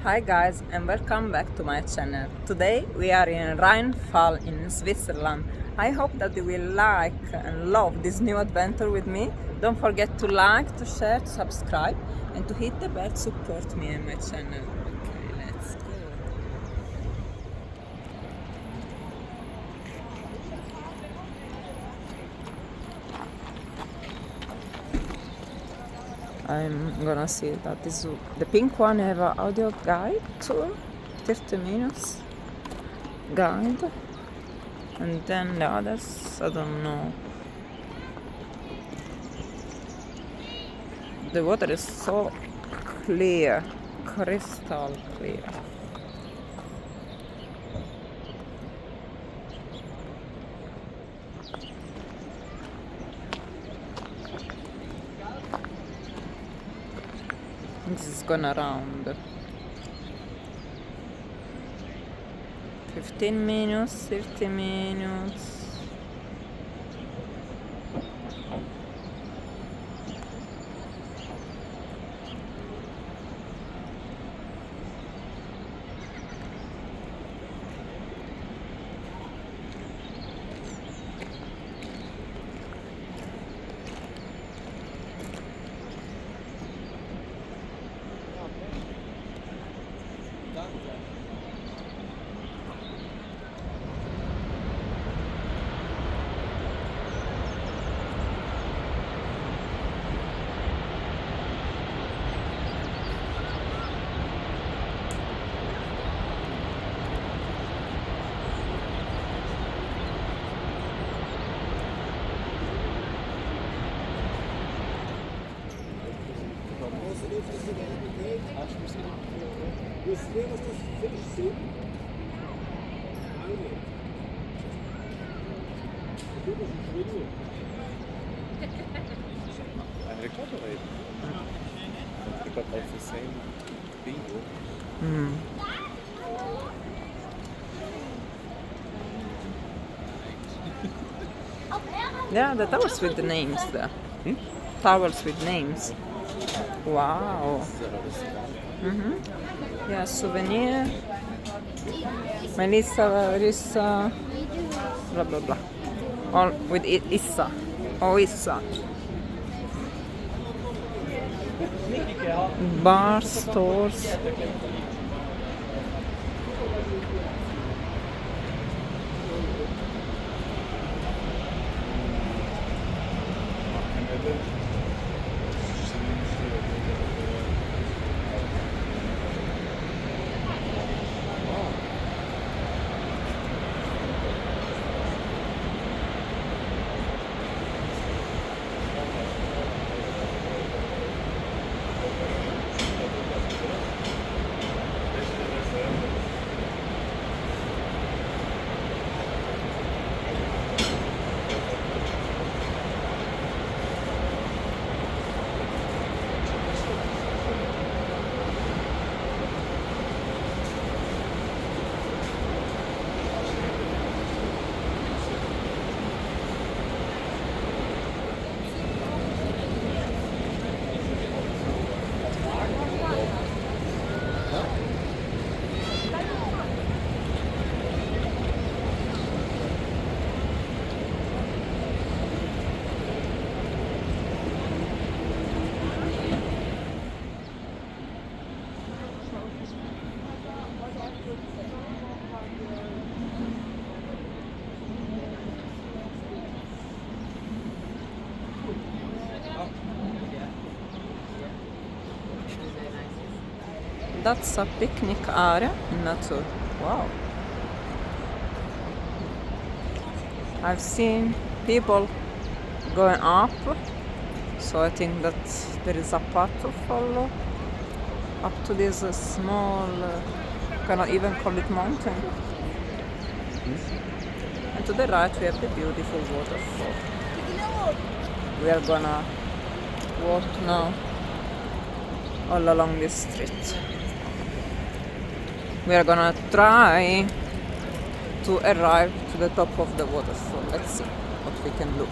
Hi guys and welcome back to my channel. Today we are in Rheinfall in Switzerland. I hope that you will like and love this new adventure with me. Don't forget to like, to share, to subscribe and to hit the bell to support me and my channel. Okay, let's go. I'm gonna see that this the pink one have an audio guide too, 30 minutes guide, and then the others I don't know. The water is so clear, crystal clear. This is gonna around 15 minutes, 30 minutes. Ein Rekordgerät. They got like the same bingo. Yeah, the towers with the names there. Towers with names. Wow. Yeah, souvenir. Melissa, Larissa, blah blah blah. All with Issa. Oh, Issa. Bar stores. That's a picnic area in nature. Wow. I've seen people going up, so I think that there is a path to follow up to this small, cannot even call it mountain. And to the right we have the beautiful waterfall. We are gonna walk now all along this street. We are gonna try to arrive to the top of the waterfall. Let's see what we can do.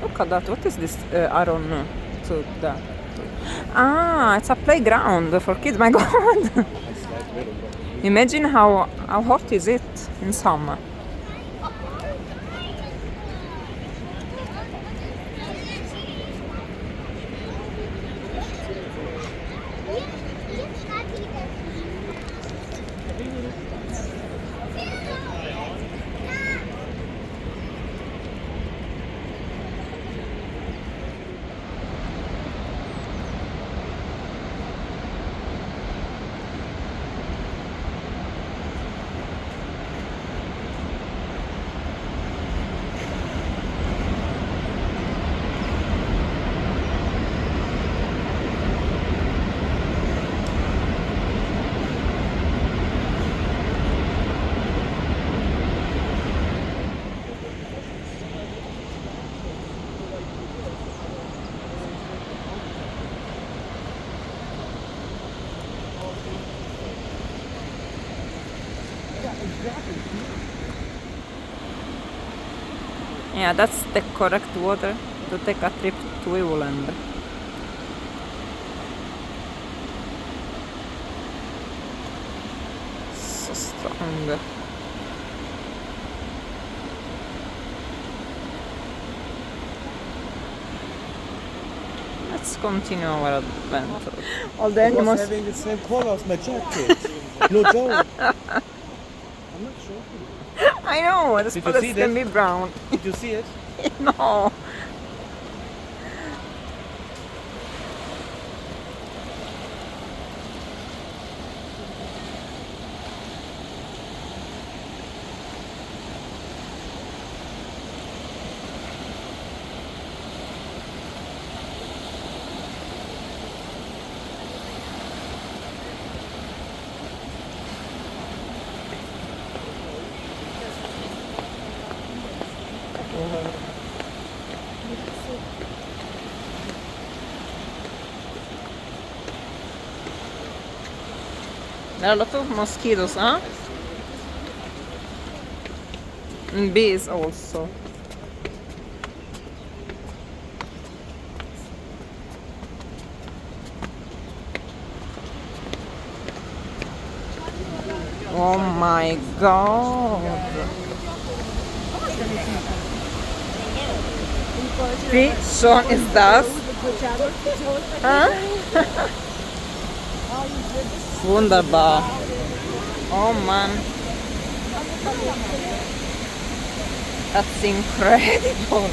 Look at that. What is this? I don't know. So that. Ah, it's a playground for kids. My God. I slide really well. Imagine how hot is it in summer. Yeah, that's the correct water to take a trip to Ivoland. So strong. Let's continue our adventure. All the It was animals. having the same color as my jacket. No joke. I'm not joking. I know, the Did you spots see can that? be brown. Did you see it? No. There are a lot of mosquitoes, huh? And bees also. Oh my God! Wie schon ist das? Huh? Wunderbar. Oh man. That's incredible.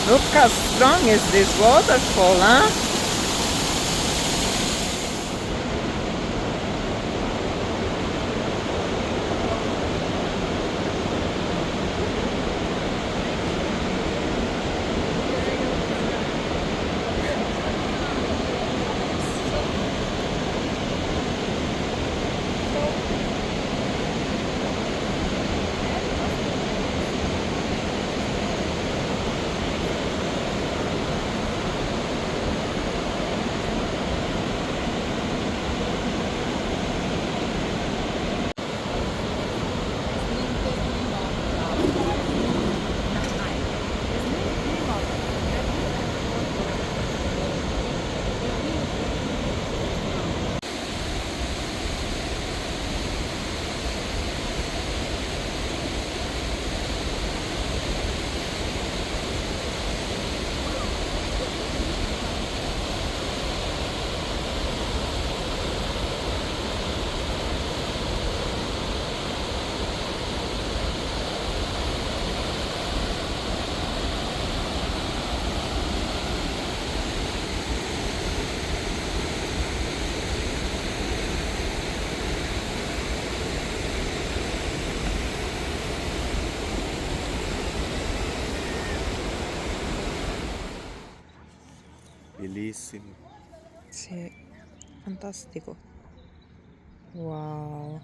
Look how strong is this waterfall, huh? Bellissimo. Sì, fantastico. Wow.